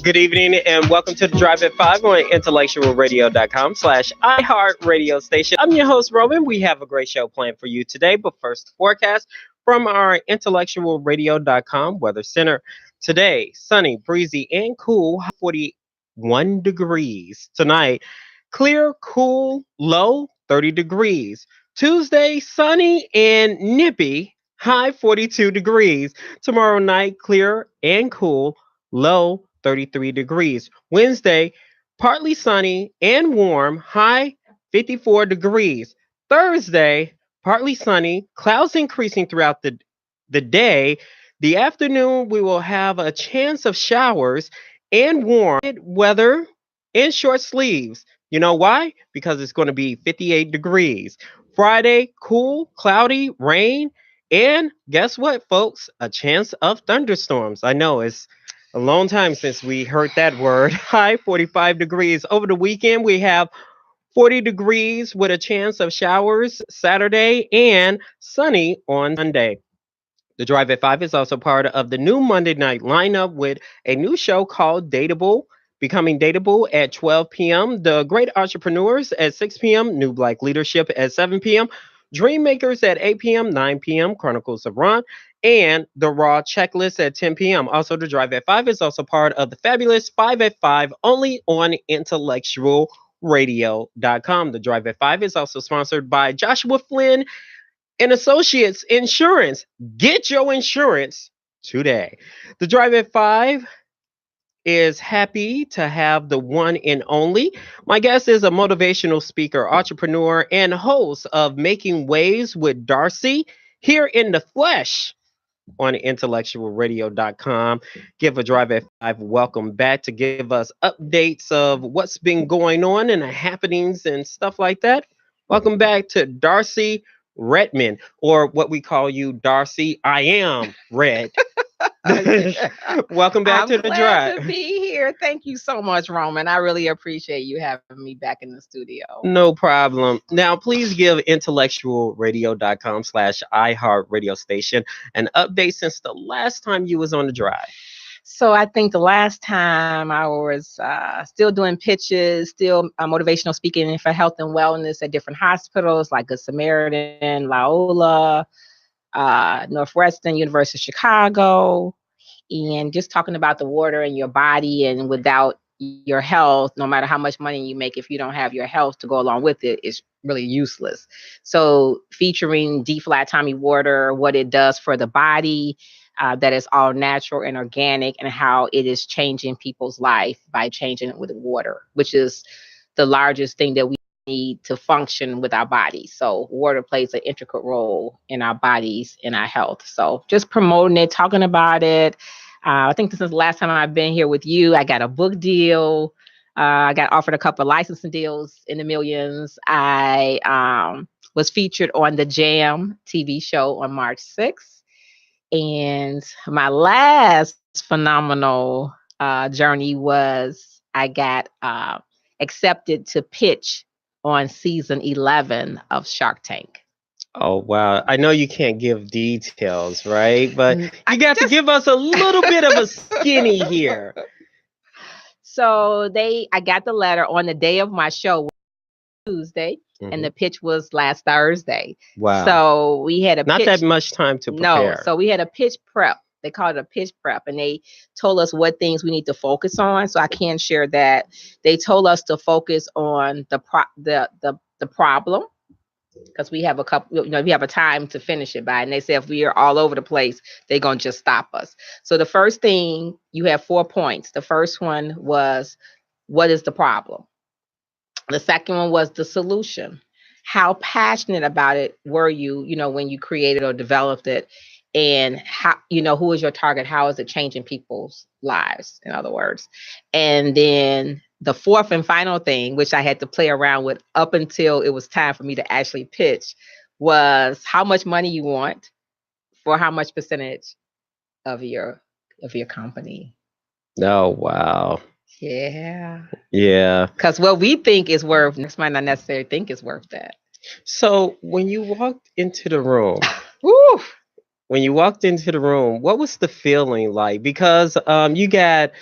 Good evening and welcome to the Drive at 5 on IntellectualRadio.com/iHeartRadio station. I'm your host, Roman. We have a great show planned for you today, but first, the forecast from our IntellectualRadio.com Weather Center. Today, sunny, breezy, and cool, 41 degrees. Tonight, clear, cool, low, 30 degrees. Tuesday, sunny and nippy, high 42 degrees. Tomorrow night, clear and cool, low 33 degrees. Wednesday, partly sunny and warm, high 54 degrees. Thursday, partly sunny, clouds increasing throughout the day. The afternoon, we will have a chance of showers and warm weather and short sleeves. You know why? Because it's going to be 58 degrees. Friday, cool, cloudy, rain, and guess what, folks? A chance of thunderstorms. I know it's a long time since we heard that word. High 45 degrees. Over the weekend, we have 40 degrees with a chance of showers Saturday and sunny on Sunday. The Drive at 5 is also part of the new Monday night lineup with a new show called Dateable, Becoming Dateable at 12 p.m., The Great Entrepreneurs at 6 p.m., New Black Leadership at 7 p.m., Dream Makers at 8 p.m., 9 p.m., Chronicles of Ron, and The Raw Checklist at 10 p.m. Also, The Drive at 5 is also part of the fabulous 5 at 5 only on IntellectualRadio.com. The Drive at 5 is also sponsored by Joshua Flynn and Associates Insurance. Get your insurance today. The Drive at 5 is happy to have the one and only. My guest is a motivational speaker, entrepreneur, and host of Making Waves with Darcy here in the flesh on intellectualradio.com. Give a Drive at 5 welcome back to give us updates of what's been going on and the happenings and stuff like that. Welcome back to Darcy Redmond, or what we call you, Darcy. I am Red. Welcome back I'm to the glad Drive. to be here. Thank you so much, Roman. I really appreciate you having me back in the studio. No problem. Now, please give intellectualradio.com/iHeartRadio station an update since the last time you was on the Drive. So I think the last time I was still doing pitches, still motivational speaking for health and wellness at different hospitals like Good Samaritan, Loyola, Northwestern, University of Chicago, and just talking about the water in your body, and without your health, no matter how much money you make, if you don't have your health to go along with it, it's really useless. So featuring deep flat tummy water, what it does for the body, that is all natural and organic, and how it is changing people's life by changing it with water, which is the largest thing that we need to function with our bodies. So water plays an intricate role in our bodies, in our health. So just promoting it, talking about it. I think this is the last time I've been here with you. I got a book deal. I got offered a couple of licensing deals in the millions. I was featured on the Jam TV show on March 6th. And my last phenomenal journey was I got accepted to pitch on season 11 of Shark Tank. Oh, wow. I know you can't give details, right? But you I got to just give us a little bit of a skinny here. So I got the letter on the day of my show, Tuesday, and the pitch was last Thursday. Wow. So we had a Not pitch. that much time to No, prepare. so we had a pitch prep. They called it a pitch prep, and they told us what things we need to focus on. So I can share that. They told us to focus on the problem, because we have a couple, we have a time to finish it by. And they said if we are all over the place, they're gonna just stop us. So the first thing, you have 4 points. The first one was, what is the problem? The second one was the solution. How passionate about it were you, when you created or developed it? And how, who is your target? How is it changing people's lives, in other words? And then the fourth and final thing, which I had to play around with up until it was time for me to actually pitch, was how much money you want for how much percentage of your company. Oh, wow. Yeah. Yeah. Because what we think is worth, next might not necessarily think is worth that. So when you walked into the room, Woo! when you walked into the room, what was the feeling like? Because you got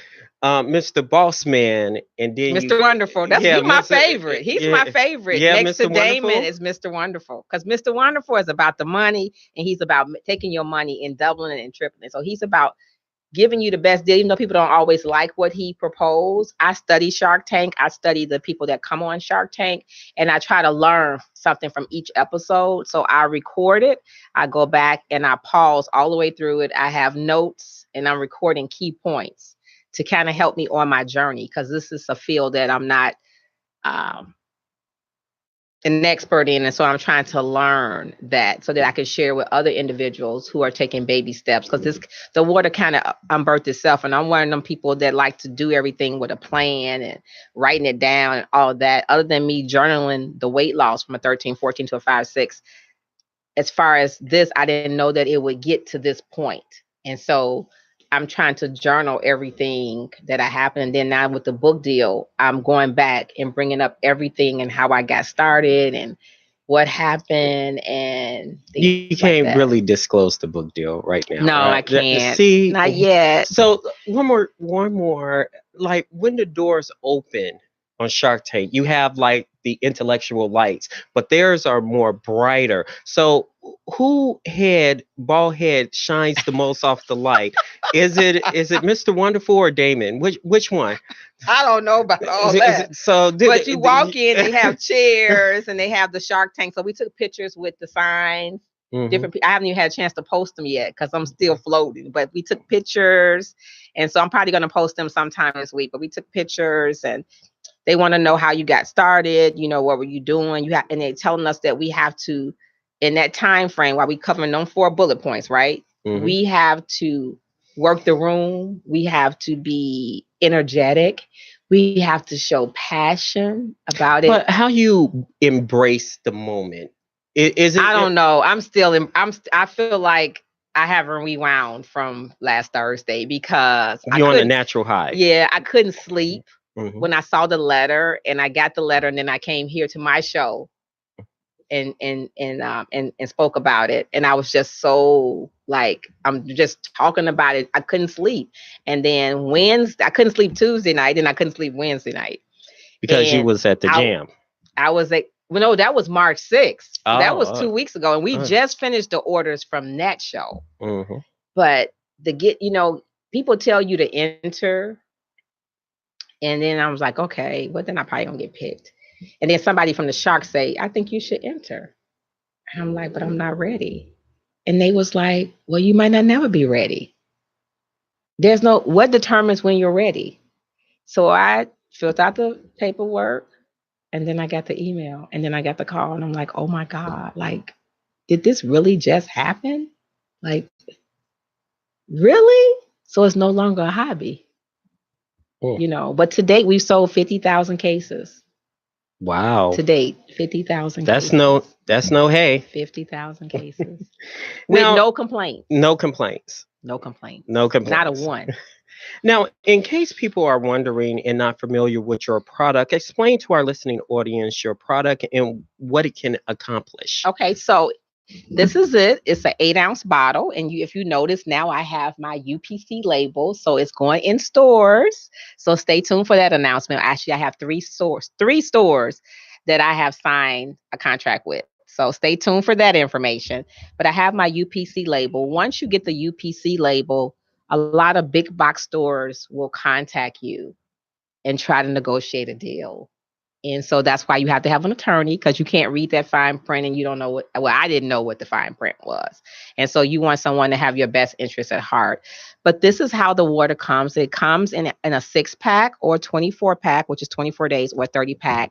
Mr. Bossman, and then Mr. Wonderful. That's yeah, he my Mr. favorite. He's my favorite. Yeah, Next to Mr. Damon Wonderful. is Mr. Wonderful. Because Mr. Wonderful is about the money and he's about taking your money and doubling it and tripling it. So he's about giving you the best deal, even though people don't always like what he proposed. I study Shark Tank. I study the people that come on Shark Tank, and I try to learn something from each episode. So I record it, I go back and I pause all the way through it. I have notes and I'm recording key points to kind of help me on my journey, because this is a field that I'm not um, an expert in, and so I'm trying to learn that so that I can share with other individuals who are taking baby steps, because this the water kind of unbirthed itself, and I'm one of them people that like to do everything with a plan and writing it down and all that. Other than me journaling the weight loss from a 13 14 to a 5 6, as far as this, I didn't know that it would get to this point. And so I'm trying to journal everything that I happened. And then now with the book deal, I'm going back and bringing up everything and how I got started and what happened and things You like can't that. really disclose the book deal right now, No, right? I can't. See, Not yet. so one more. Like when the doors open on Shark Tank, you have like the intellectual lights, but theirs are more brighter. So who bald head shines the most off the light? Is it Mr. Wonderful or Damon? Which one? I don't know about all Is that. so But you walk in, they have chairs and they have the Shark Tank. So we took pictures with the signs. Different. I haven't even had a chance to post them yet because I'm still floating. But we took pictures, and so I'm probably going to post them sometime this week. But we took pictures, and they want to know how you got started. You know, what were you doing? And they're telling us that we have to, in that time frame, while we covering them 4 bullet points, right? We have to work the room. We have to be energetic. We have to show passion about it. But how you embrace the moment? Is it? I don't know. I feel like I haven't rewound from last Thursday because you're on a natural high. Yeah, I couldn't sleep when I saw the letter, and I got the letter, and then I came here to my show and spoke about it, and I was just so like, I'm just talking about it. I couldn't sleep, and then Wednesday I couldn't sleep Tuesday night, and I couldn't sleep Wednesday night because you was at the jam. I was like, well, no, that was March 6th. So that was 2 weeks ago, and we just finished the orders from that show. But people tell you to enter, and then I was like, okay, well then I probably gonna get picked. And then somebody from the Shark say, I think you should enter. And I'm like, but I'm not ready. And they was like, well, you might not never be ready. What determines when you're ready? So I filled out the paperwork, and then I got the email, and then I got the call, and I'm like, oh my God, like, did this really just happen? Like, really? So it's no longer a hobby. But to date, we've sold 50,000 cases. Wow. To date, 50,000 cases. That's no hay. 50,000 cases. With no complaints. No complaints. No complaints. No complaints. Not a one. Now, in case people are wondering and not familiar with your product, explain to our listening audience your product and what it can accomplish. Okay, so this is it. It's an 8-ounce bottle. And if you notice, now I have my UPC label. So it's going in stores. So stay tuned for that announcement. Actually, I have 3 stores that I have signed a contract with. So stay tuned for that information. But I have my UPC label. Once you get the UPC label, a lot of big box stores will contact you and try to negotiate a deal. And so that's why you have to have an attorney, because you can't read that fine print and you don't know I didn't know what the fine print was. And so you want someone to have your best interest at heart. But this is how the water comes. It comes in a 6-pack or 24-pack, which is 24 days, or 30-pack.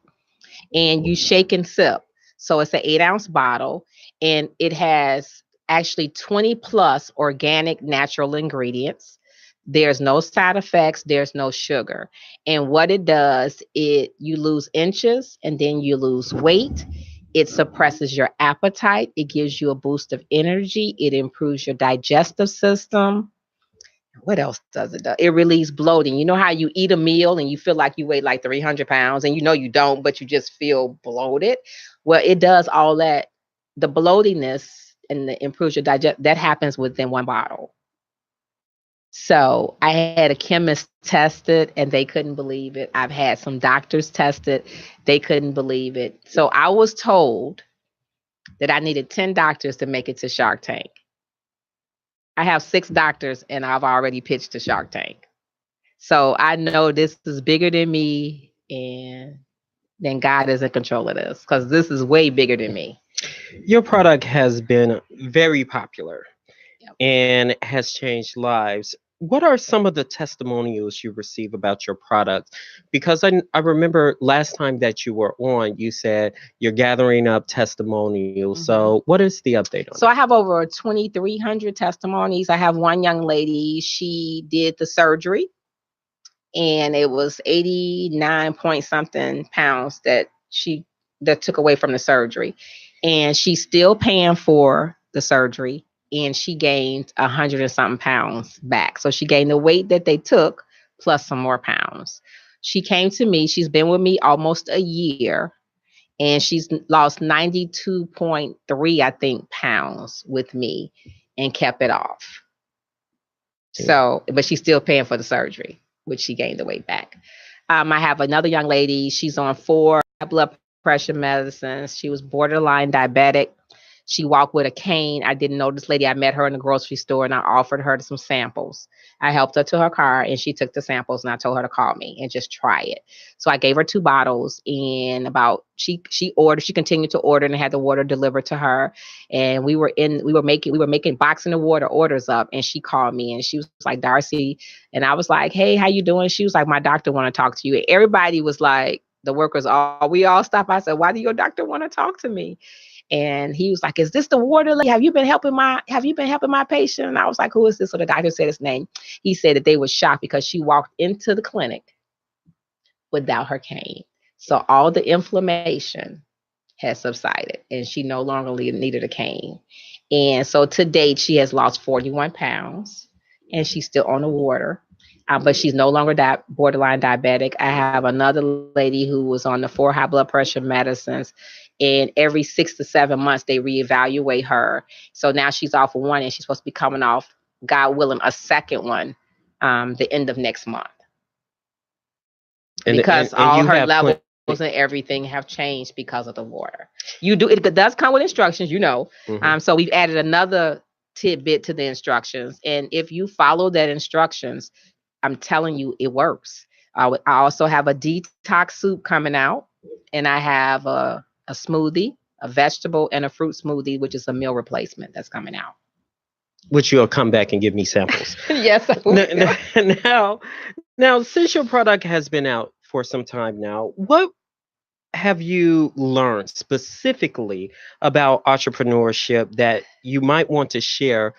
And you shake and sip. So it's an 8-ounce bottle, and it has actually 20 plus organic natural ingredients. There's no side effects. There's no sugar. And what it does, you lose inches and then you lose weight. It suppresses your appetite. It gives you a boost of energy. It improves your digestive system. What else does it do? It relieves bloating. You know how you eat a meal and you feel like you weigh like 300 pounds and you don't, but you just feel bloated? Well, it does all that. The bloatiness and it improves your digest, that happens within one bottle. So I had a chemist test it and they couldn't believe it. I've had some doctors test it. They couldn't believe it. So I was told that I needed 10 doctors to make it to Shark Tank. I have 6 doctors and I've already pitched to Shark Tank. So I know this is bigger than me, and then God is in control of this because this is way bigger than me. Your product has been very popular Yep. and has changed lives. What are some of the testimonials you receive about your product? Because I remember last time that you were on, you said you're gathering up testimonials. Mhm. So, what is the update on So that? I have over 2,300 testimonies. I have one young lady, she did the surgery and it was 89 point something pounds that took away from the surgery. And she's still paying for the surgery and she gained 100 and something pounds back. So she gained the weight that they took plus some more pounds. She came to me, she's been with me almost a year and she's lost 92.3, I think, pounds with me and kept it off. Yeah. So, but she's still paying for the surgery, which she gained the weight back. I have another young lady. She's on 4 blood pressure medicines. She was borderline diabetic. She walked with a cane. I didn't know this lady. I met her in the grocery store and I offered her some samples. I helped her to her car and she took the samples and I told her to call me and just try it. So I gave her 2 bottles and about she continued to order and had the water delivered to her. And we were making boxing the water orders up and she called me and she was like, Darcy. And I was like, hey, how you doing? She was like, my doctor want to talk to you. And everybody was like, the workers all we all stopped. I said, why do your doctor want to talk to me? And he was like, is this the water lady? Have you been helping my patient? And I was like, who is this? So the doctor said his name. He said that they were shocked because she walked into the clinic without her cane. So all the inflammation has subsided and she no longer needed a cane. And so to date, she has lost 41 pounds and she's still on the water. But she's no longer borderline diabetic. I have another lady who was on the 4 high blood pressure medicines, and every 6 to 7 months they reevaluate her. So now she's off of one, and she's supposed to be coming off, God willing, a second one the end of next month And because all you her have levels plenty. and everything have changed because of the water. It does come with instructions. Mhm. So we've added another tidbit to the instructions, and if you follow that instructions, I'm telling you, it works. I also have a detox soup coming out, and I have a smoothie, a vegetable, and a fruit smoothie, which is a meal replacement that's coming out. Which you'll come back and give me samples. Yes, I Now, will. now, now, since your product has been out for some time now, what have you learned specifically about entrepreneurship that you might want to share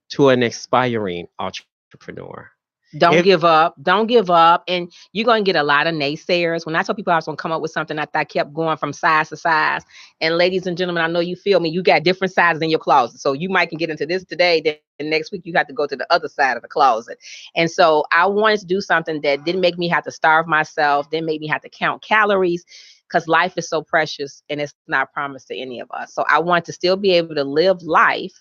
to an aspiring entrepreneur? If Don't give up. Don't give up. And you're going to get a lot of naysayers. When I told people I was going to come up with something, I kept going from size to size. And ladies and gentlemen, I know you feel me. You got different sizes in your closet. So you might can get into this today. Then next week, you have to go to the other side of the closet. And so I wanted to do something that didn't make me have to starve myself, didn't make me have to count calories, because life is so precious and it's not promised to any of us. So I want to still be able to live life,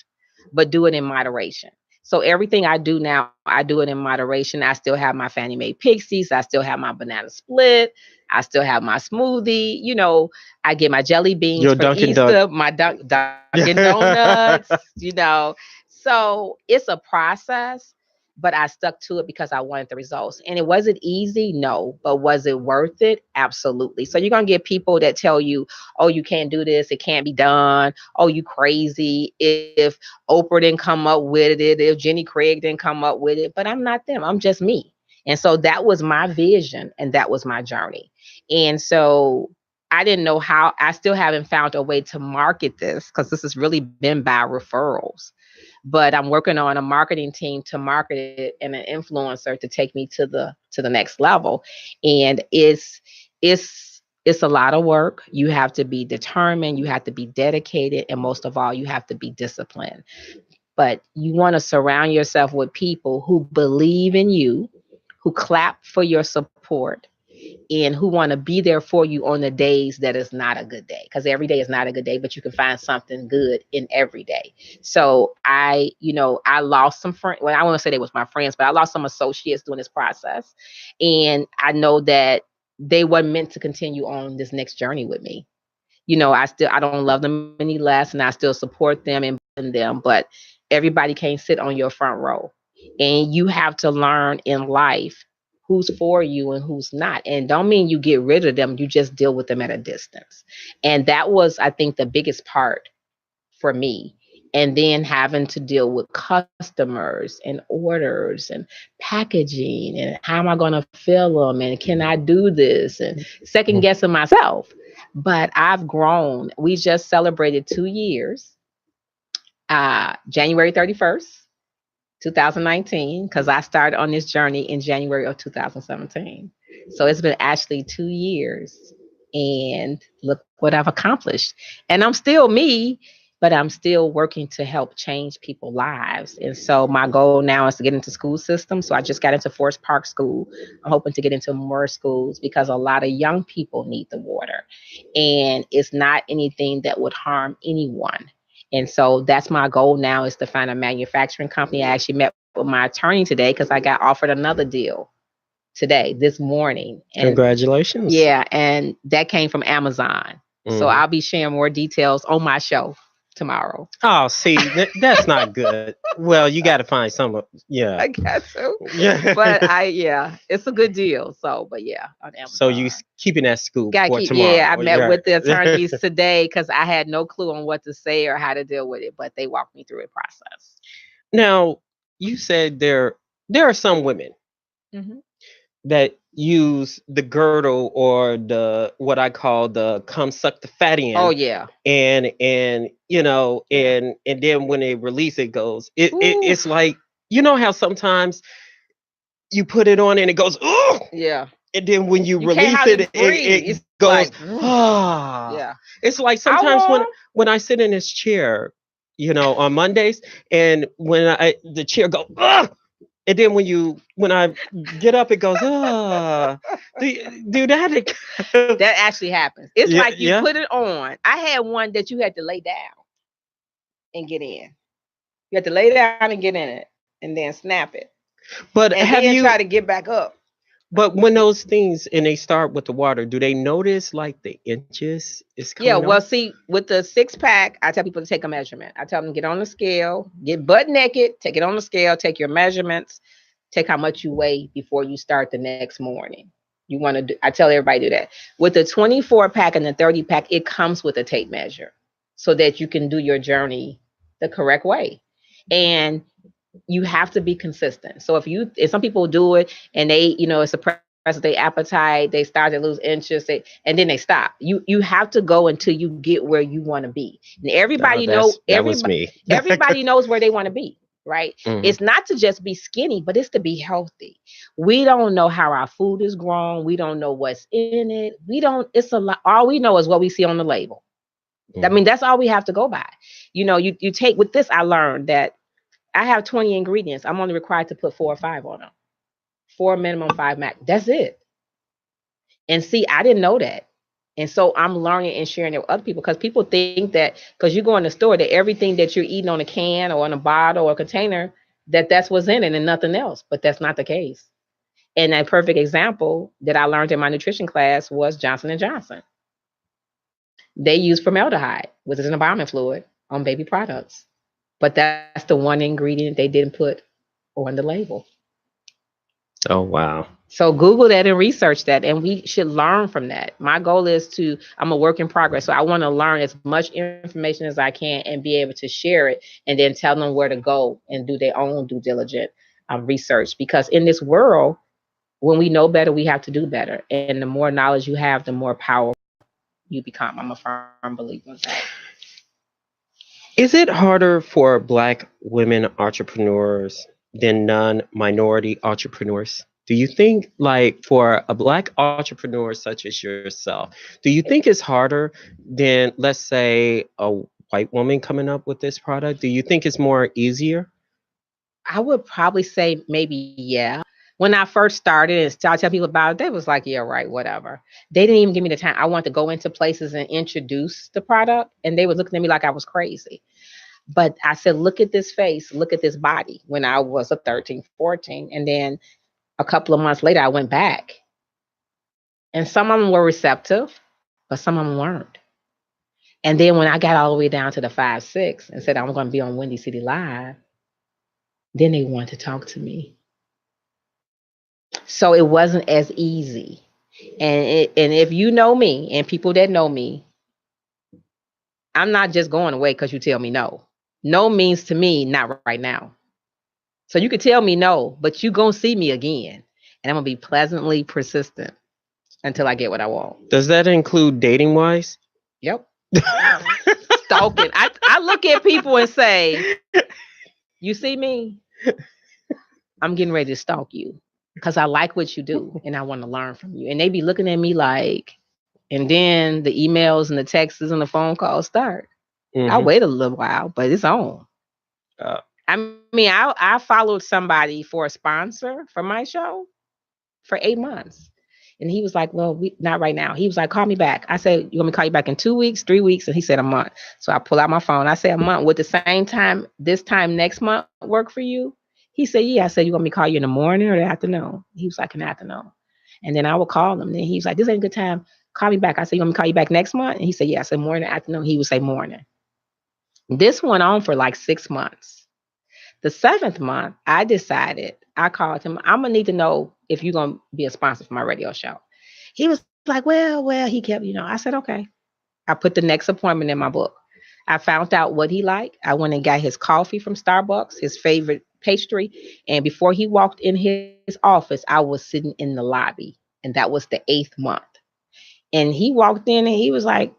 but do it in moderation. So everything I do now, I do it in moderation. I still have my Fannie Mae Pixies. I still have my banana split. I still have my smoothie. I get my jelly beans your for Dunkin' Dunk. Easter, my Dunkin' Donuts, So it's a process, but I stuck to it because I wanted the results. And it wasn't easy, no, but was it worth it? Absolutely. So you're going to get people that tell you, oh, you can't do this, it can't be done. Oh, you crazy. If Oprah didn't come up with it, if Jenny Craig didn't come up with it, but I'm not them. I'm just me. And so that was my vision and that was my journey. And so I didn't know how, I still haven't found a way to market this because this has really been by referrals. But I'm working on a marketing team to market it and an influencer to take me to the next level. And it's a lot of work. You have to be determined, you have to be dedicated, and most of all, you have to be disciplined. But you want to surround yourself with people who believe in you, who clap for your support, and who want to be there for you on the days that is not a good day, because every day is not a good day, but you can find something good in every day. So I lost some friends. Well, I won't say they was my friends, but I lost some associates during this process, and I know that they weren't meant to continue on this next journey with me. I don't love them any less, and I still support them and believe in them, but everybody can't sit on your front row. And you have to learn in life who's for you and who's not. And don't mean you get rid of them, you just deal with them at a distance. And that was, I think, the biggest part for me. And then having to deal with customers and orders and packaging and how am I going to fill them and can I do this and second guessing myself. But I've grown. We just celebrated 2 years, January 31st. 2019, because I started on this journey in January of 2017. So it's been actually 2 years, and look what I've accomplished. And I'm still me, but I'm still working to help change people's lives. And so my goal now is to get into school systems. So I just got into Forest Park School. I'm hoping to get into more schools because a lot of young people need the water, and it's not anything that would harm anyone. And so that's my goal now, is to find a manufacturing company. I actually met with my attorney today because I got offered another deal today, this morning. And Congratulations. yeah, and that came from Amazon. So I'll be sharing more details on my show tomorrow. Oh, see, that's not good. Well, you got to find some. Yeah. I got to. Yeah. But it's a good deal. So, but yeah, on Amazon. So you keeping that scoop Gotta for keep, tomorrow. yeah, I met with the attorneys today because I had no clue on what to say or how to deal with it, but they walked me through a process. Now, you said there are some women that use the girdle or the what I call the come suck the fat in. Oh yeah. And and then when they release it goes, it's like, you know how sometimes you put it on and it goes, oh yeah. And then when you release it goes, like, yeah. It's like sometimes when I sit in this chair, on Mondays, and when the chair go, and then when I get up, it goes, do that. That actually happens. It's like you put it on. I had one that you had to lay down and get in. You had to lay down and get in it, and then snap it. But and have then you try to get back up? But when those things and they start with the water, do they notice like the inches is coming well, up? see, with the 6-pack, I tell people to take a measurement. I tell them get on the scale, get butt naked, take it on the scale, take your measurements, take how much you weigh before you start the next morning. You want to do, I tell everybody to do that. With the 24-pack and the 30-pack, it comes with a tape measure so that you can do your journey the correct way. And you have to be consistent. So if some people do it and they, it's suppress their appetite, they start to lose interest, and then they stop. You have to go until you get where you want to be. And everybody was me. Everybody knows where they want to be, right? Mm-hmm. It's not to just be skinny, but it's to be healthy. We don't know how our food is grown. We don't know what's in it. It's a lot. All we know is what we see on the label. Mm-hmm. I mean, that's all we have to go by. You take with this, I learned that I have 20 ingredients. I'm only required to put 4 or 5 on them. 4 minimum, 5 max. That's it. And see, I didn't know that. And so I'm learning and sharing it with other people, because people think that because you go in the store, that everything that you're eating on a can or on a bottle or a container, that's what's in it and nothing else. But that's not the case. And a perfect example that I learned in my nutrition class was Johnson & Johnson. They use formaldehyde, which is an embalming fluid, on baby products. But that's the one ingredient they didn't put on the label. Oh, wow. So Google that and research that, and we should learn from that. My goal is I'm a work in progress. So I want to learn as much information as I can and be able to share it, and then tell them where to go and do their own due diligent research. Because in this world, when we know better, we have to do better. And the more knowledge you have, the more powerful you become. I'm a firm believer of that. Is it harder for Black women entrepreneurs than non-minority entrepreneurs? Do you think, like, for a Black entrepreneur such as yourself, do you think it's harder than, let's say, a white woman coming up with this product? Do you think it's more easier? I would probably say maybe, yeah. When I first started and started telling people about it, they was like, yeah, right, whatever. They didn't even give me the time. I wanted to go into places and introduce the product, and they were looking at me like I was crazy. But I said, look at this face, look at this body when I was a 13, 14. And then a couple of months later, I went back. And some of them were receptive, but some of them weren't. And then when I got all the way down to the 5, 6 and said, I'm going to be on Windy City Live, then they wanted to talk to me. So it wasn't as easy. And if you know me and people that know me, I'm not just going away because you tell me no. No means to me, not right now. So you could tell me no, but you going to see me again. And I'm going to be pleasantly persistent until I get what I want. Does that include dating wise? Yep. Stalking. I look at people and say, you see me? I'm getting ready to stalk you because I like what you do and I want to learn from you. And they be looking at me like, and then the emails and the texts and the phone calls start. I wait a little while, but it's on. I mean, I followed somebody for a sponsor for my show for 8 months. And he was like, well, not right now. He was like, call me back. I said, you want me to call you back in 2 weeks, 3 weeks? And he said a month. So I pull out my phone. I said, a month. Would the same time, this time next month work for you? He said, yeah. I said, you want me to call you in the morning or the afternoon? He was like, in the afternoon. And then I would call him. Then he was like, this ain't a good time. Call me back. I said, you want me to call you back next month? And he said, yeah. I said, morning or afternoon? He would say morning. This went on for like 6 months. The 7th month, I decided, I called him, I'm going to need to know if you're going to be a sponsor for my radio show. He was like, well, he kept, I said, okay. I put the next appointment in my book. I found out what he liked. I went and got his coffee from Starbucks, his favorite pastry. And before he walked in his office, I was sitting in the lobby. And that was the 8th month. And he walked in and he was like,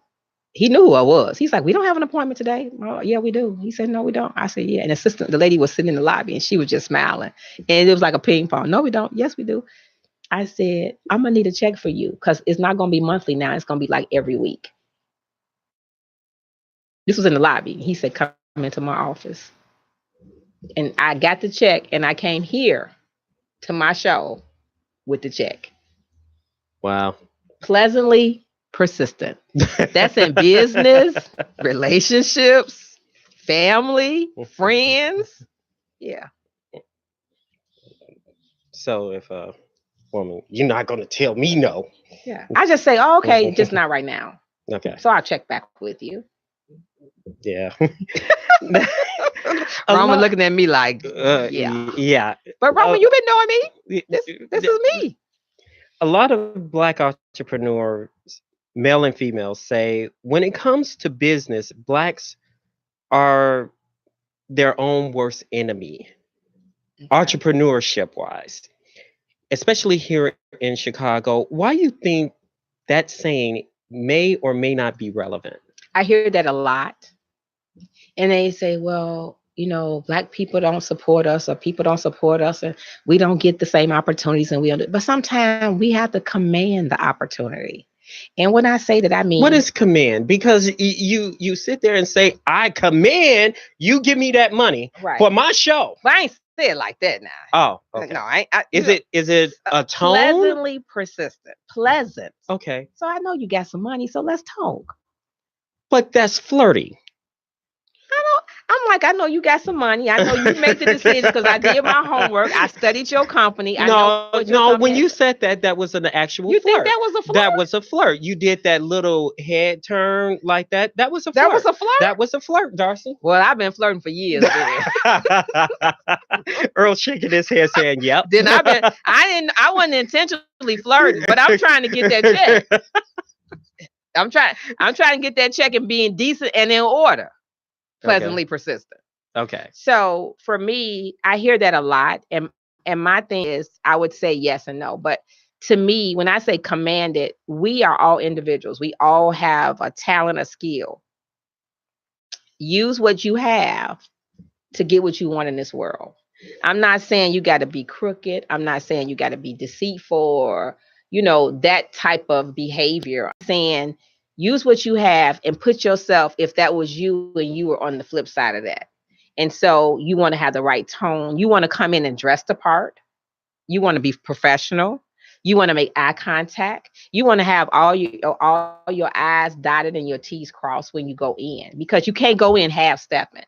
he knew who I was. He's like, we don't have an appointment today. Oh, yeah, we do. He said, no, we don't. I said, yeah. And the lady was sitting in the lobby and she was just smiling. And it was like a ping pong. No, we don't. Yes, we do. I said, I'm going to need a check for you because it's not going to be monthly now. It's going to be like every week. This was in the lobby. He said, come into my office. And I got the check and I came here to my show with the check. Wow. Pleasantly persistent. That's in business, relationships, family, friends. Yeah. So if a woman, you're not going to tell me no. Yeah. I just say, oh, okay, just not right now. Okay. So I'll check back with you. Yeah. Roman looking at me like, yeah. Yeah. But Roman, you've been knowing me. This is me. A lot of Black entrepreneurs, male and female, say when it comes to business, Blacks are their own worst enemy, entrepreneurship wise, especially here in Chicago. Why do you think that saying may or may not be relevant? I hear that a lot. And they say, well, Black people don't support us or people don't support us and we don't get the same opportunities but sometimes we have to command the opportunity. And when I say that, I mean, what is command? Because you sit there and say, I command you give me that money for my show. But I ain't say it like that now. Oh, okay. No, is it a tone? Pleasantly persistent. Pleasant. Okay. So I know you got some money, so let's talk. But that's flirty. I'm like, I know you got some money. I know you make the decision because I did my homework. I studied your company. When you said that was an actual flirt. You think that was a flirt? That was a flirt. You did that little head turn like that. That was a flirt. That was a flirt? That was a flirt, Darcy. Well, I've been flirting for years. Earl shaking his head saying, yep. Then I wasn't intentionally flirting, but I'm trying to get that check. I'm trying to get that check and being decent and in order. Pleasantly persistent. Okay. So for me, I hear that a lot. And my thing is, I would say yes and no. But to me, when I say commanded, we are all individuals. We all have a talent, a skill. Use what you have to get what you want in this world. I'm not saying you got to be crooked. I'm not saying you got to be deceitful or, that type of behavior. I'm saying use what you have and put yourself, if that was you and you were on the flip side of that. And so you want to have the right tone. You want to come in and dress the part. You want to be professional. You want to make eye contact. You want to have all your I's dotted and your T's crossed when you go in, because you can't go in half stepping.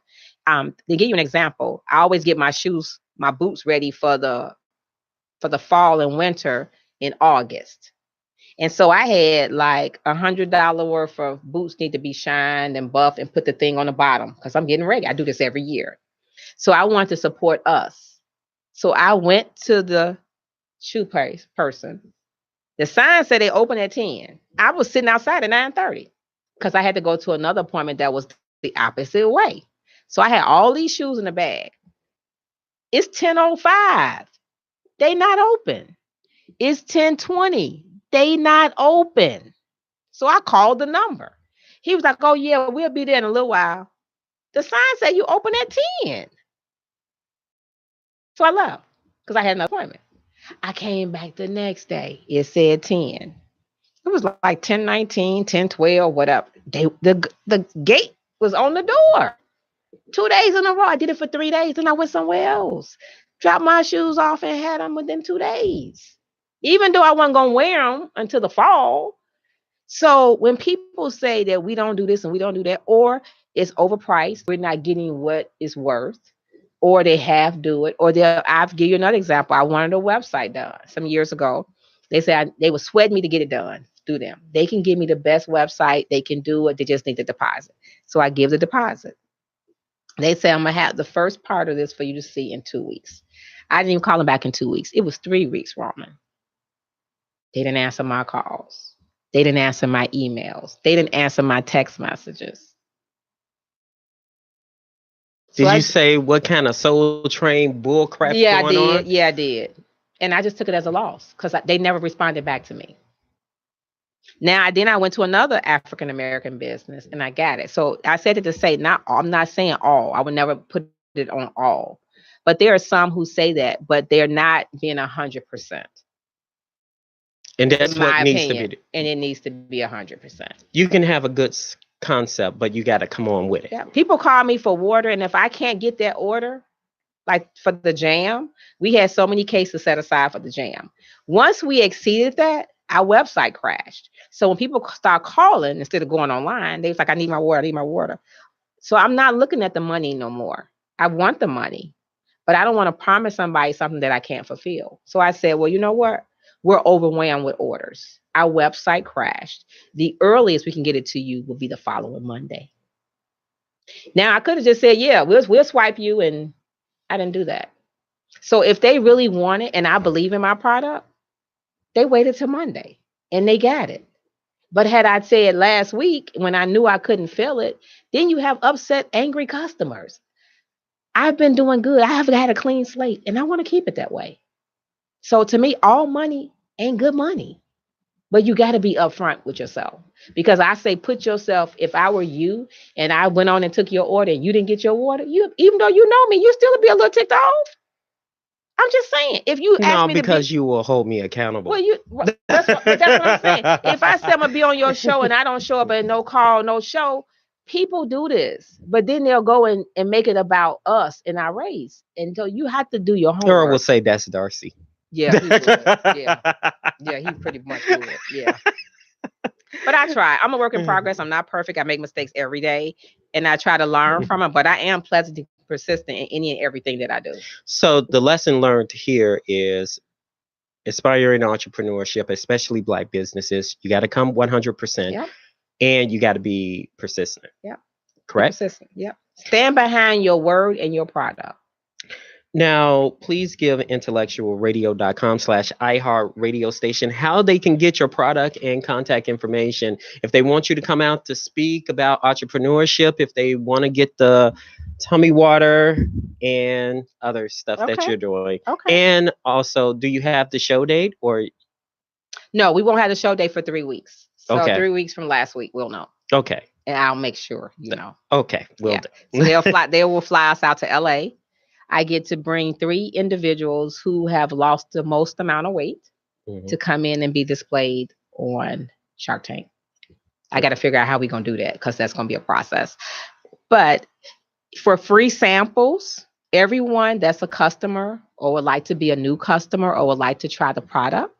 To give you an example, I always get my boots ready for the fall and winter in August. And so I had like $100 worth of boots need to be shined and buffed and put the thing on the bottom because I'm getting ready. I do this every year. So I want to support us. So I went to the shoe person. The sign said they open at 10. I was sitting outside at 9:30 because I had to go to another appointment that was the opposite way. So I had all these shoes in the bag. It's 10:05. They not open. It's 10:20. They not open. So I called the number. He was like, "Oh yeah, we'll be there in a little while." The sign said you open at 10. So I left because I had an appointment. I came back the next day. It said 10. It was like 10:19, 10:12, whatever. The gate was on the door. 2 days in a row. I did it for 3 days. Then I went somewhere else. Dropped my shoes off and had them within 2 days. Even though I wasn't gonna wear them until the fall. So when people say that we don't do this and we don't do that, or it's overpriced, we're not getting what it's worth, or they half do it, or I'll give you another example. I wanted a website done some years ago. They said they would sweat me to get it done through them. They can give me the best website. They can do it. They just need the deposit. So I give the deposit. They say I'm gonna have the first part of this for you to see in 2 weeks. I didn't even call them back in 2 weeks. It was 3 weeks, Roman. They didn't answer my calls. They didn't answer my emails. They didn't answer my text messages. Did you say what kind of Soul Train bull crap Yeah, going I did. on? Yeah, I did. And I just took it as a loss because they never responded back to me. Now, then I went to another African American business and I got it. So I said it to say, I'm not saying all. I would never put it on all. But there are some who say that, but they're not being 100%. And that's what needs to be. And it needs to be 100%. You can have a good concept, but you got to come on with it. Yeah. People call me for water, and if I can't get that order, like for the jam, we had so many cases set aside for the jam. Once we exceeded that, our website crashed. So when people start calling instead of going online, they was like, I need my water, I need my water. So I'm not looking at the money no more. I want the money, but I don't want to promise somebody something that I can't fulfill. So I said, well, you know what? We're overwhelmed with orders. Our website crashed. The earliest we can get it to you will be the following Monday. Now I could have just said, yeah, we'll swipe you, and I didn't do that. So if they really want it and I believe in my product, they waited till Monday and they got it. But had I said last week when I knew I couldn't fill it, then you have upset, angry customers. I've been doing good. I have had a clean slate and I want to keep it that way. So to me, all money ain't good money. But you got to be upfront with yourself. Because I say, put yourself, if I were you and I went on and took your order and you didn't get your order, even though you know me, you still would be a little ticked off. I'm just saying, if you ask me because you will hold me accountable. Well, that's what I'm saying. If I say I'm gonna be on your show and I don't show up and no call, no show, people do this, but then they'll go and make it about us and our race. And so you have to do your homework. Or will say that's Darcy. Yeah, he would. Yeah, he pretty much would. Yeah. But I try. I'm a work in progress. I'm not perfect. I make mistakes every day, and I try to learn from them. But I am pleasantly persistent in any and everything that I do. So the lesson learned here is aspiring entrepreneurship, especially Black businesses. You got to come 100%, and you got to be persistent. Yeah, correct. Persistent. Yeah, stand behind your word and your product. Now, please give IntellectualRadio.com/iHeart radio station how they can get your product and contact information. If they want you to come out to speak about entrepreneurship, if they want to get the tummy water and other stuff that you're doing. Okay. And also, do you have the show date or? No, we won't have the show date for 3 weeks. So 3 weeks from last week, we'll know. Okay. And I'll make sure, you know. Okay. Will do. So they will fly us out to LA. I get to bring 3 individuals who have lost the most amount of weight to come in and be displayed on Shark Tank. I got to figure out how we're going to do that because that's going to be a process. But for free samples, everyone that's a customer or would like to be a new customer or would like to try the product,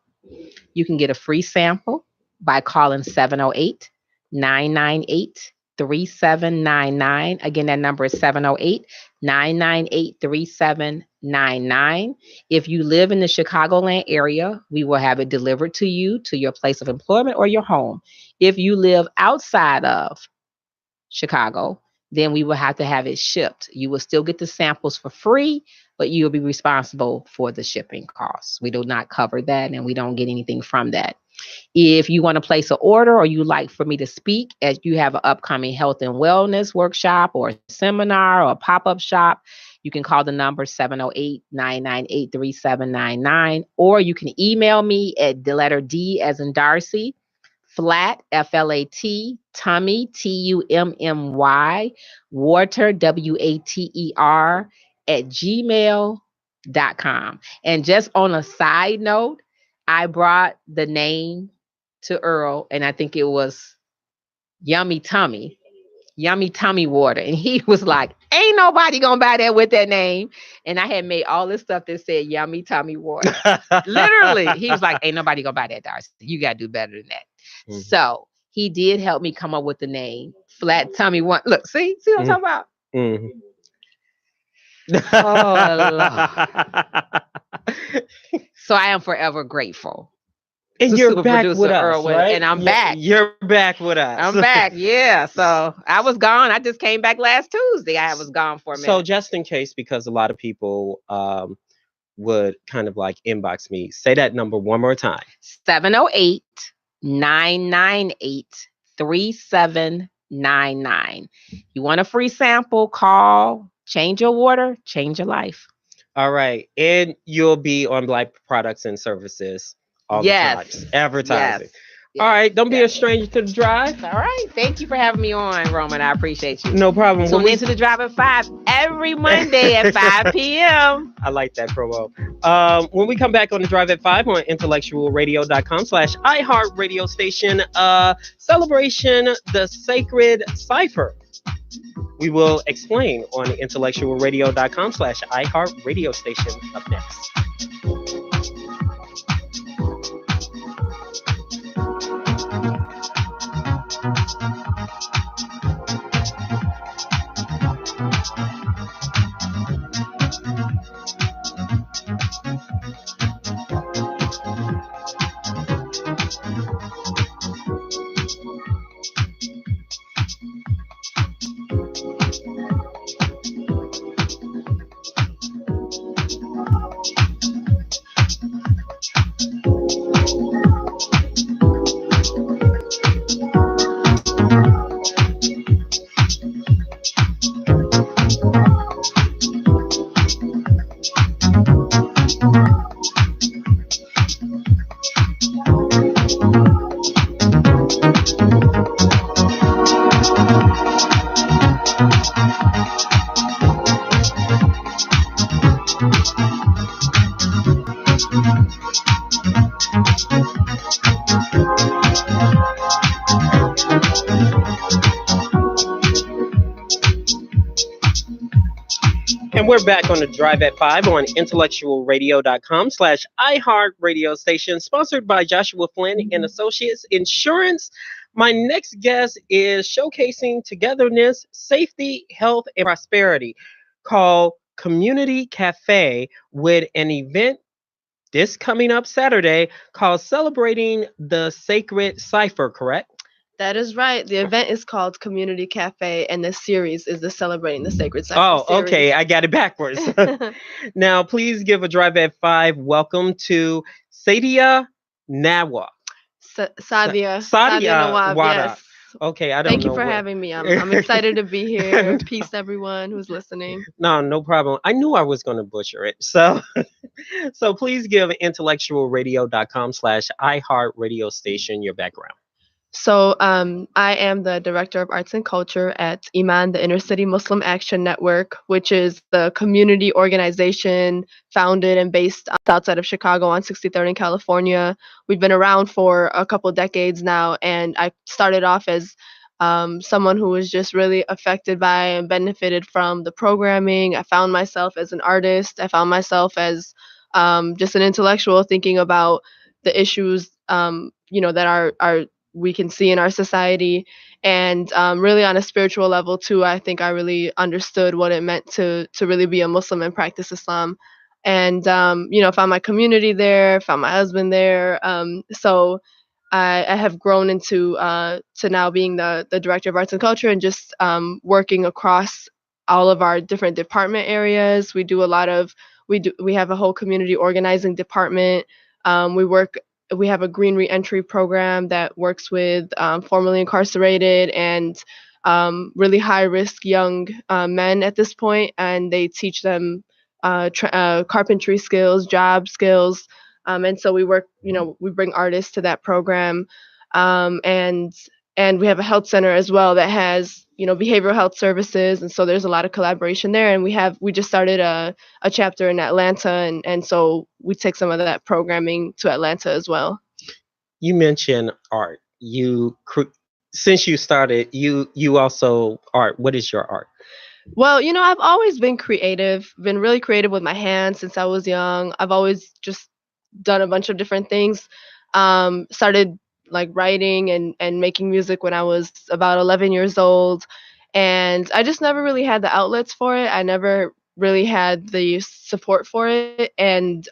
you can get a free sample by calling 708-998-3799. Again, that number is 708-998-3799. If you live in the Chicagoland area, we will have it delivered to you to your place of employment or your home. If you live outside of Chicago, then we will have to have it shipped. You will still get the samples for free, but you'll be responsible for the shipping costs. We do not cover that and we don't get anything from that. If you want to place an order or you like for me to speak as you have an upcoming health and wellness workshop or a seminar or a pop-up shop, you can call the number 708-998-3799, or you can email me at the letter D as in Darcy, flat, F-L-A-T, tummy, T-U-M-M-Y, water, W-A-T-E-R, at gmail.com. And just on a side note, I brought the name to Earl, and I think it was Yummy Tummy Water. And he was like, ain't nobody gonna buy that with that name. And I had made all this stuff that said Yummy Tummy Water. Literally, he was like, ain't nobody gonna buy that, Darcy. You gotta do better than that. Mm-hmm. So he did help me come up with the name Flat Tummy One. Look, see what I'm talking about? Mm-hmm. Oh, Lord. So I am forever grateful. And you're back with us, right? And I'm back. You're back with us. I'm back, yeah. So I was gone. I just came back last Tuesday. I was gone for a minute. So just in case, because a lot of people would kind of like inbox me, say that number one more time. 708-998-3799. You want a free sample, call. Change your water, change your life. All right. And you'll be on Black Products and Services all the time. Advertising. Yes. All right. Don't be a stranger to the drive. All right. Thank you for having me on, Roman. I appreciate you. No problem. Tune into the Drive at 5 every Monday at 5 p.m. I like that promo. When we come back on the Drive at 5 on IntellectualRadio.com/iHeartRadio station, celebration the Sacred Cipher. We will explain on IntellectualRadio.com/iHeartRadio station up next. And we're back on the Drive at 5 on IntellectualRadio.com/iHeartRadio station, sponsored by Joshua Flynn and Associates Insurance. My next guest is showcasing togetherness, safety, health, and prosperity, called Community Cafe, with an event this coming up Saturday called Celebrating the Sacred Cipher, correct? That is right. The event is called Community Cafe, and the series is the Celebrating the Sacred Cipher series. Okay. I got it backwards. Now, please give a Drive at 5 welcome to Sadia Nawab. Sadia Nawab. Yes. Okay, I don't know. Thank you for having me. I'm excited to be here. Peace, everyone who's listening. No problem. I knew I was going to butcher it. So please give IntellectualRadio.com/iHeartRadio station your background. So I am the Director of Arts and Culture at Iman, the Inner City Muslim Action Network, which is the community organization founded and based outside of Chicago on 63rd in California. We've been around for a couple decades now, and I started off as someone who was just really affected by and benefited from the programming. I found myself as an artist. I found myself as just an intellectual thinking about the issues, that are we can see in our society, and really on a spiritual level too. I think I really understood what it meant to really be a Muslim and practice Islam, and found my community there, found my husband there. So I have grown into to now being the director of arts and culture, and just working across all of our different department areas. We have a whole community organizing department. We work. We have a green reentry program that works with formerly incarcerated and really high risk young men at this point, and they teach them carpentry skills, job skills. And so we bring artists to that program, and we have a health center as well that has behavioral health services, and so there's a lot of collaboration there. And we just started a chapter in Atlanta, and so we take some of that programming to Atlanta as well. You mentioned art. Since you started, you also art. What is your art? Well, I've always been creative, been really creative with my hands since I was young. I've always just done a bunch of different things. Started like writing and making music when I was about 11 years old. And I just never really had the outlets for it. I never really had the support for it. And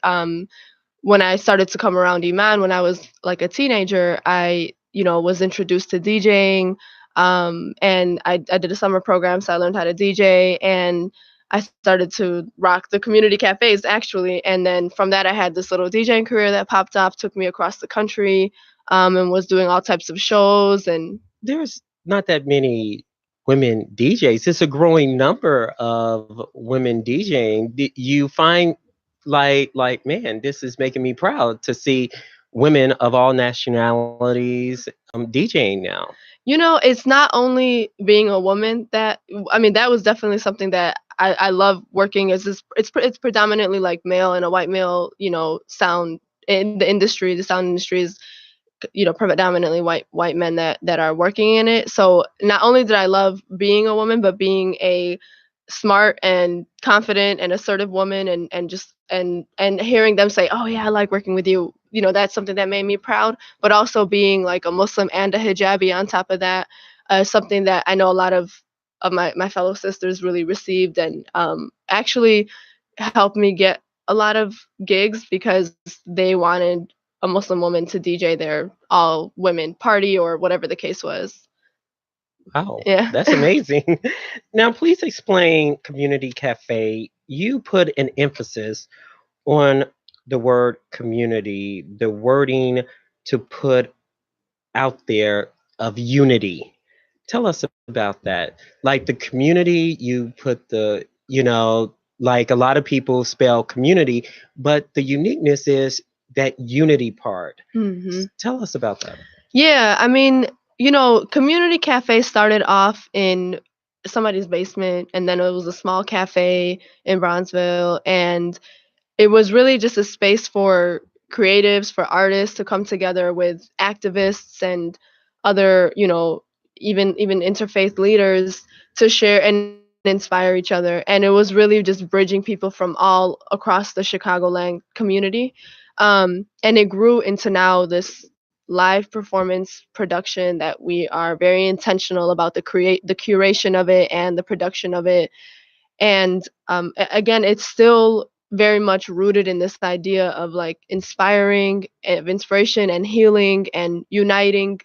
when I started to come around Iman when I was like a teenager, I, was introduced to DJing. And I did a summer program, so I learned how to DJ, and I started to rock the community cafes actually. And then from that, I had this little DJing career that popped up, took me across the country, and was doing all types of shows. And There's not that many women DJs. It's a growing number of women DJing. You find man, this is making me proud to see women of all nationalities DJing now. It's not only being a woman that was definitely something that I love working as this. It's predominantly like male and a white male, sound in the industry. The sound industry is, predominantly white men that are working in it. So not only did I love being a woman, but being a smart and confident and assertive woman, and just and hearing them say, oh yeah, I like working with you, that's something that made me proud. But also being like a Muslim and a hijabi on top of that, something that I know a lot of my fellow sisters really received, and actually helped me get a lot of gigs because they wanted a Muslim woman to DJ their all women party or whatever the case was. Wow, Yeah. that's amazing. Now, please explain community cafe. You put an emphasis on the word community, the wording to put out there of unity. Tell us about that. Like the community, you put like a lot of people spell community, but the uniqueness is that unity part. Hmm. Tell us about that. Yeah, I mean, community cafe started off in somebody's basement, and then it was a small cafe in Bronzeville, and it was really just a space for creatives, for artists to come together with activists and other, even interfaith leaders to share and inspire each other. And it was really just bridging people from all across the Chicagoland community. And it grew into now this live performance production that we are very intentional about the curation of it and the production of it. And again, it's still very much rooted in this idea of like inspiration and healing and uniting,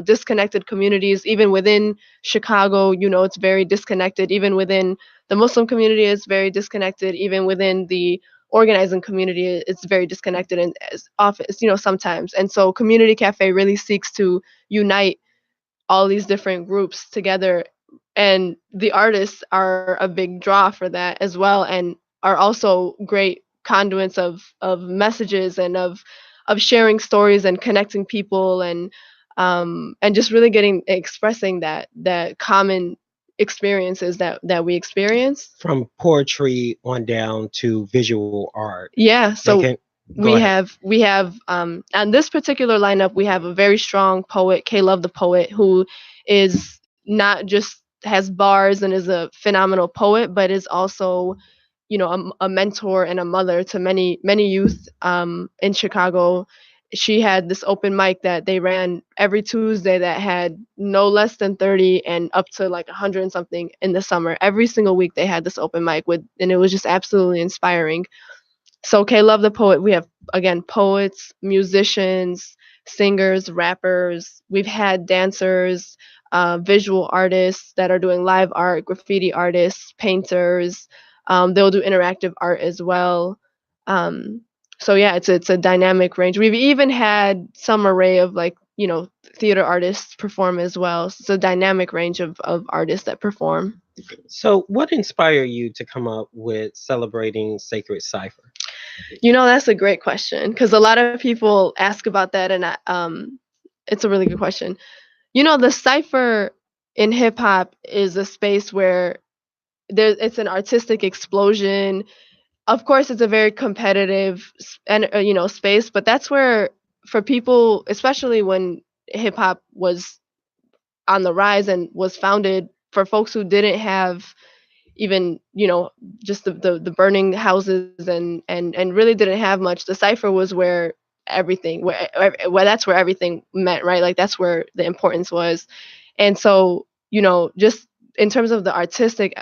disconnected communities. Even within Chicago, it's very disconnected. Even within the Muslim community, it's very disconnected. Even within the organizing community, it's very disconnected, and as often, sometimes. And so community cafe really seeks to unite all these different groups together, and the artists are a big draw for that as well, and are also great conduits of messages and of sharing stories and connecting people, and just really expressing that common experiences that we experience. From poetry on down to visual art. Yeah, so Go ahead. We have on this particular lineup we have a very strong poet, K Love the Poet, who is not just has bars and is a phenomenal poet, but is also, you know, a mentor and a mother to many youth in Chicago. She had this open mic that they ran every Tuesday that had no less than 30 and up to like 100 and something in the summer. Every single week they had this open mic with, and it was just absolutely inspiring. So K Love the Poet, we have again poets, musicians, singers, rappers. We've had dancers, visual artists that are doing live art, graffiti artists, painters. They'll do interactive art as well. Um, so yeah, it's a dynamic range. We've even had some array of, like, you know, theater artists perform as well. So it's a dynamic range of artists that perform. So, what inspired you to come up with celebrating Sacred Cipher? You know, that's a great question because a lot of people ask about that, and it's a really good question. You know, the cipher in hip hop is a space where it's an artistic explosion. Of course, it's a very competitive and you know, space, but that's where, for people, especially when hip hop was on the rise and was founded, for folks who didn't have even, you know, just the burning houses and really didn't have much, the cipher was where everything, where that's where everything meant, right? Like that's where the importance was. And so, you know, just in terms of the artistic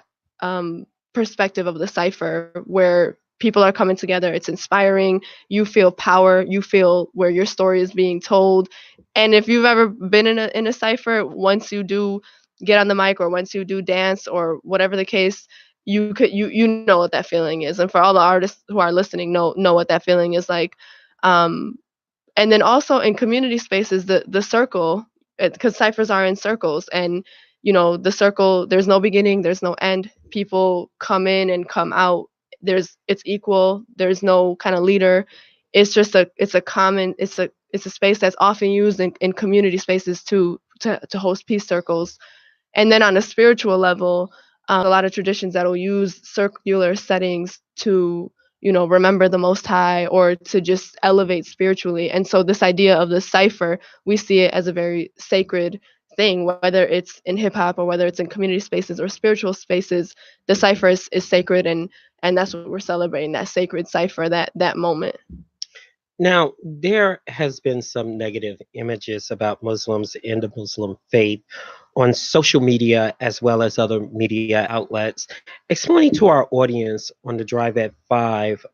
um perspective of the cipher, where people are coming together, it's inspiring. You feel power, you feel where your story is being told. And if you've ever been in a cipher, once you do get on the mic or once you do dance or whatever the case, you know what that feeling is. And for all the artists who are listening, know what that feeling is like. um and then also in community spaces, the circle, because ciphers are in circles, and you know, the circle, there's no beginning, there's no end. People come in and come out. It's equal. There's no kind of leader. It's a common, it's a space that's often used in community spaces to host peace circles. And then on a spiritual level, a lot of traditions that will use circular settings to, you know, remember the Most High or to just elevate spiritually. And so this idea of the cipher, we see it as a very sacred thing, whether it's in hip hop or whether it's in community spaces or spiritual spaces. The cipher is sacred, and that's what we're celebrating, that sacred cipher, that moment. Now, there has been some negative images about Muslims and the Muslim faith on social media as well as other media outlets. Explain to our audience on the Drive at Five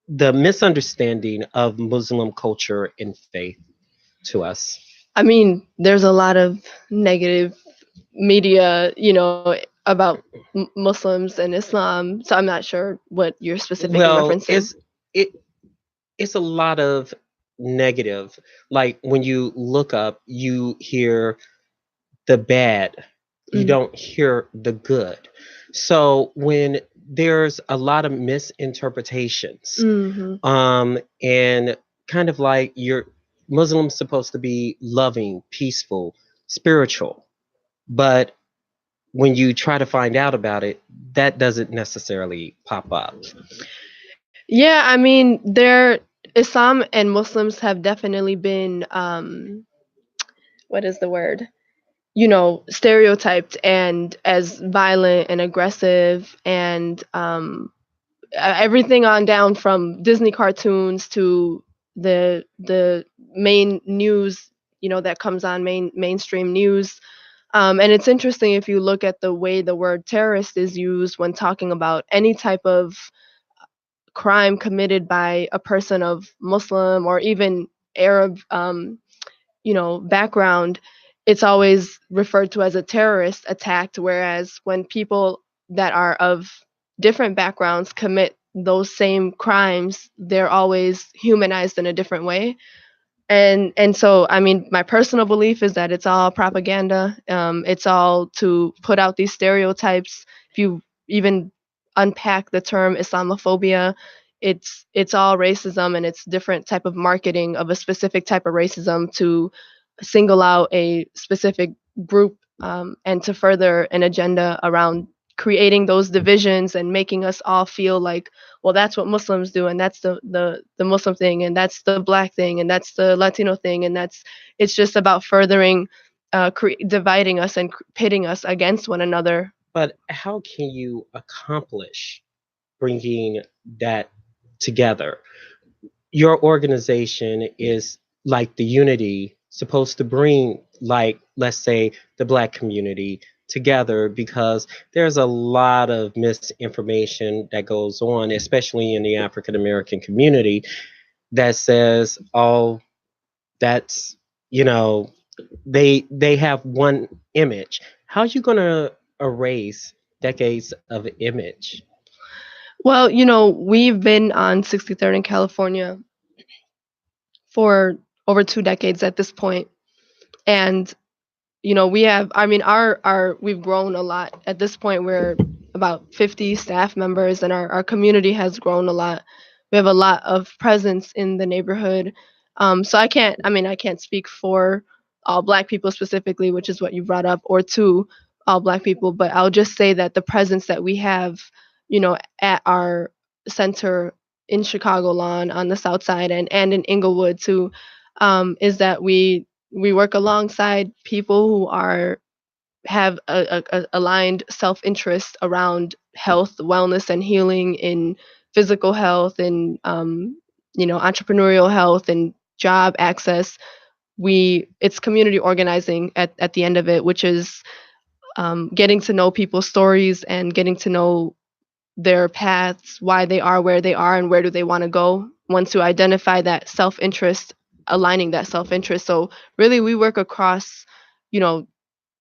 the misunderstanding of Muslim culture and faith to us. I mean, there's a lot of negative media, you know, about Muslims and Islam. So I'm not sure what you're specifically Well, referencing. it it's a lot of negative. Like when you look up, you hear the bad, you Mhm. don't hear the good. So when there's a lot of misinterpretations, Mhm. and kind of like you're Muslims supposed to be loving, peaceful, spiritual, but when you try to find out about it, that doesn't necessarily pop up. Yeah, I mean, Islam and Muslims have definitely been what is the word? You know, stereotyped and as violent and aggressive, and everything on down from Disney cartoons to the main news, you know, that comes on mainstream news. And it's interesting if you look at the way the word terrorist is used when talking about any type of crime committed by a person of Muslim or even Arab, you know, background. It's always referred to as a terrorist attack, whereas when people that are of different backgrounds commit those same crimes, they're always humanized in a different way. And so, I mean, my personal belief is that it's all propaganda. It's all to put out these stereotypes. If you even unpack the term Islamophobia, it's all racism, and it's different type of marketing of a specific type of racism to single out a specific group, and to further an agenda around creating those divisions and making us all feel like, well, that's what Muslims do, and that's the Muslim thing, and that's the Black thing, and that's the Latino thing, and it's just about furthering dividing us and pitting us against one another. But how can you accomplish bringing that together? Your organization is like the unity supposed to bring, like, let's say, the Black community together, because there's a lot of misinformation that goes on, especially in the African American community, that says, oh, that's, you know, they have one image. How are you going to erase decades of image? Well, we've been on 63rd in California for over 2 decades at this point, and we have, I mean, our we've grown a lot. At this point, we're about 50 staff members, and our community has grown a lot. We have a lot of presence in the neighborhood. So I can't speak for all Black people specifically, which is what you brought up, or to all Black people, but I'll just say that the presence that we have, at our center in Chicago Lawn on the South Side, and in Inglewood too, is that we work alongside people who have a aligned self-interest around health, wellness, and healing, in physical health, and entrepreneurial health, and job access. It's community organizing at the end of it, which is getting to know people's stories and getting to know their paths, why they are where they are, and where do they want to go. Once you identify that self-interest, aligning that self-interest. So really, we work across, you know,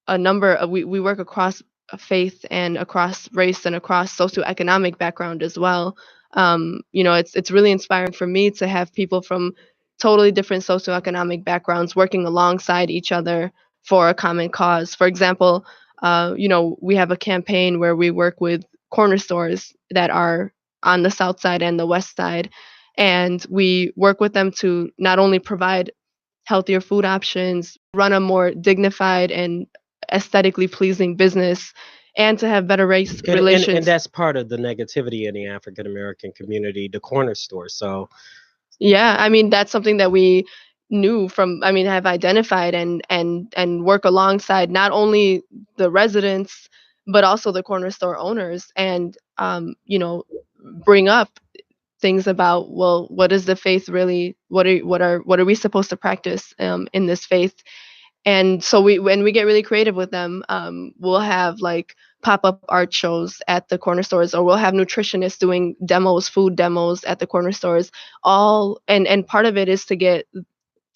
we work across faith and across race and across socioeconomic background as well. It's really inspiring for me to have people from totally different socioeconomic backgrounds working alongside each other for a common cause. For example, we have a campaign where we work with corner stores that are on the south side and the west side, and we work with them to not only provide healthier food options, run a more dignified and aesthetically pleasing business, and to have better race relations. And that's part of the negativity in the African American community, the corner store. So yeah, I mean, that's something that we have identified and work alongside not only the residents but also the corner store owners, and bring up things about, well, what is the faith really, what are we supposed to practice in this faith. And so when we get really creative with them, we'll have like pop-up art shows at the corner stores, or we'll have nutritionists doing food demos at the corner stores. All and part of it is to get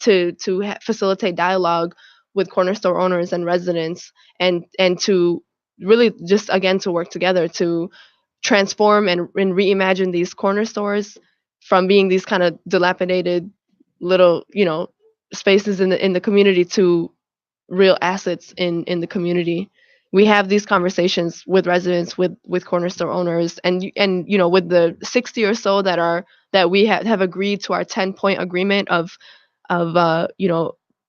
to facilitate dialogue with corner store owners and residents, and to really just, again, to work together to transform and reimagine these corner stores from being these kind of dilapidated little spaces in the community to real assets in the community. We have these conversations with residents, with corner store owners, and with the 60 or so that we have agreed to our 10-point agreement of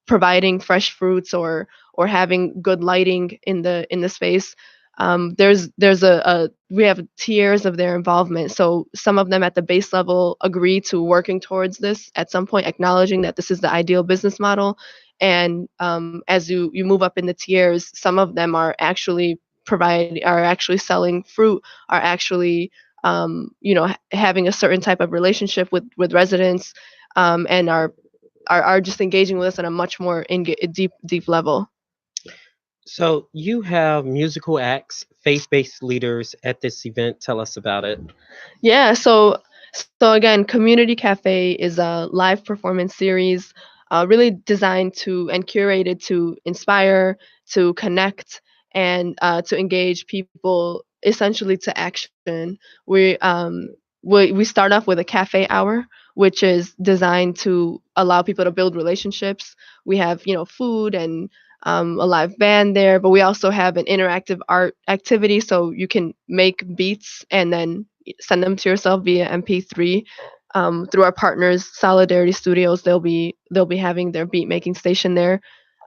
providing fresh fruits, or having good lighting in the space. We have tiers of their involvement. So some of them at the base level agree to working towards this at some point, acknowledging that this is the ideal business model. And as you move up in the tiers, some of them are actually selling fruit, are actually having a certain type of relationship with residents, and are just engaging with us on a much more deep level. So you have musical acts, faith-based leaders at this event. Tell us about it. Yeah, so again, Community Cafe is a live performance series, really designed to and curated to inspire, to connect, and to engage people essentially to action. We start off with a cafe hour, which is designed to allow people to build relationships. We have food and a live band there, but we also have an interactive art activity, so you can make beats and then send them to yourself via MP3. Through our partners, Solidarity Studios, they'll be having their beat making station there,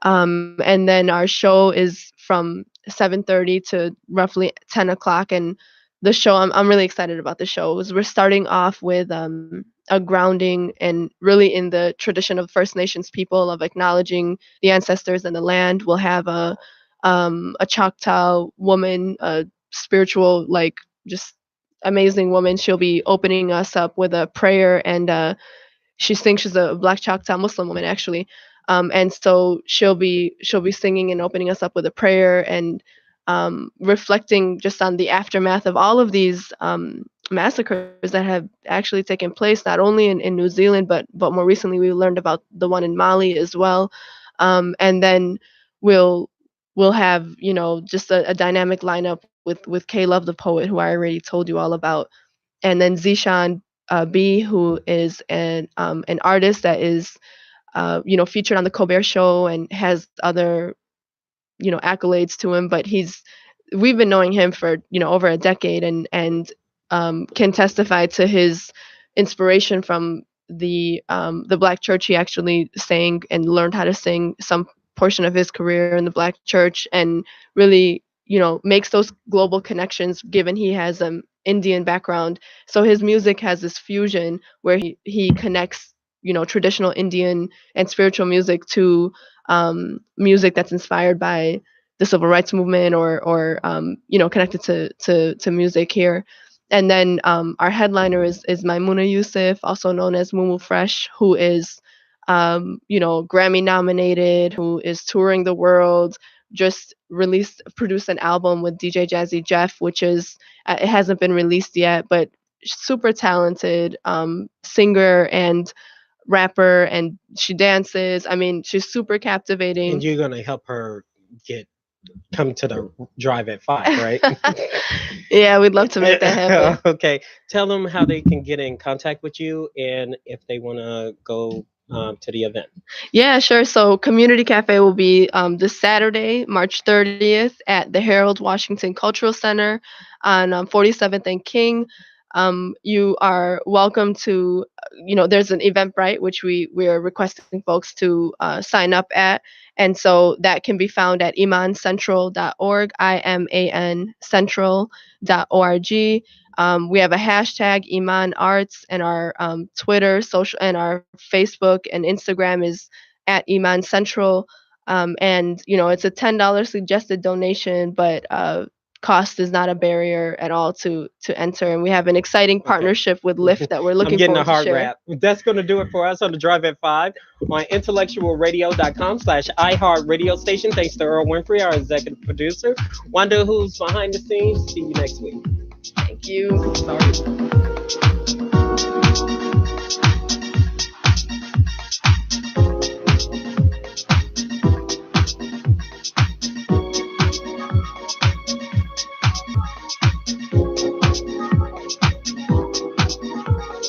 and then our show is from 7:30 to roughly 10 o'clock. And the show, I'm really excited about the show. We're starting off with a grounding and really in the tradition of First Nations people of acknowledging the ancestors and the land. We'll have a Choctaw woman, a spiritual, like, just amazing woman. She'll be opening us up with a prayer, and she thinks she's a Black Choctaw Muslim woman, actually. And so she'll be singing and opening us up with a prayer, and reflecting just on the aftermath of all of these massacres that have actually taken place, not only in New Zealand, but more recently we learned about the one in Mali as well. And then we'll have, just a dynamic lineup with K Love the poet, who I already told you all about, and then Zishan B, who is an artist that is featured on the Colbert Show and has other accolades to him. But we've been knowing him for over a decade, and can testify to his inspiration from the Black church. He actually sang and learned how to sing some portion of his career in the Black church, and really makes those global connections, given he has Indian background. So his music has this fusion where he connects traditional Indian and spiritual music to music that's inspired by the civil rights movement, or connected to music here. And then our headliner is Maimuna Yusuf, also known as Mumu Fresh, who is Grammy nominated, who is touring the world, just produced an album with DJ Jazzy Jeff, which is it hasn't been released yet, but super talented singer and rapper, and she dances. I mean, she's super captivating. And you're gonna help her come to the drive at 5, right? Yeah, we'd love to make that happen. Okay, tell them how they can get in contact with you, and if they want to go to the event. Yeah, sure. So Community Cafe will be this Saturday, March 30th, at the Harold Washington Cultural Center on 47th and King. You are welcome to, there's an Eventbrite, which we are requesting folks to sign up at. And so that can be found at imancentral.org, IMAN central.org. We have a hashtag Iman Arts, and our Twitter, social, and our Facebook and Instagram is at Iman Central. And it's a $10 suggested donation, but cost is not a barrier at all to enter. And we have an exciting partnership with Lyft that we're looking forward to share. I'm getting a heart wrap. That's going to do it for us on the Drive at 5 on IntellectualRadio.com/iHeartRadio station. Thanks to Earl Winfrey, our executive producer. Wanda, who's behind the scenes. See you next week. Thank you. Sorry.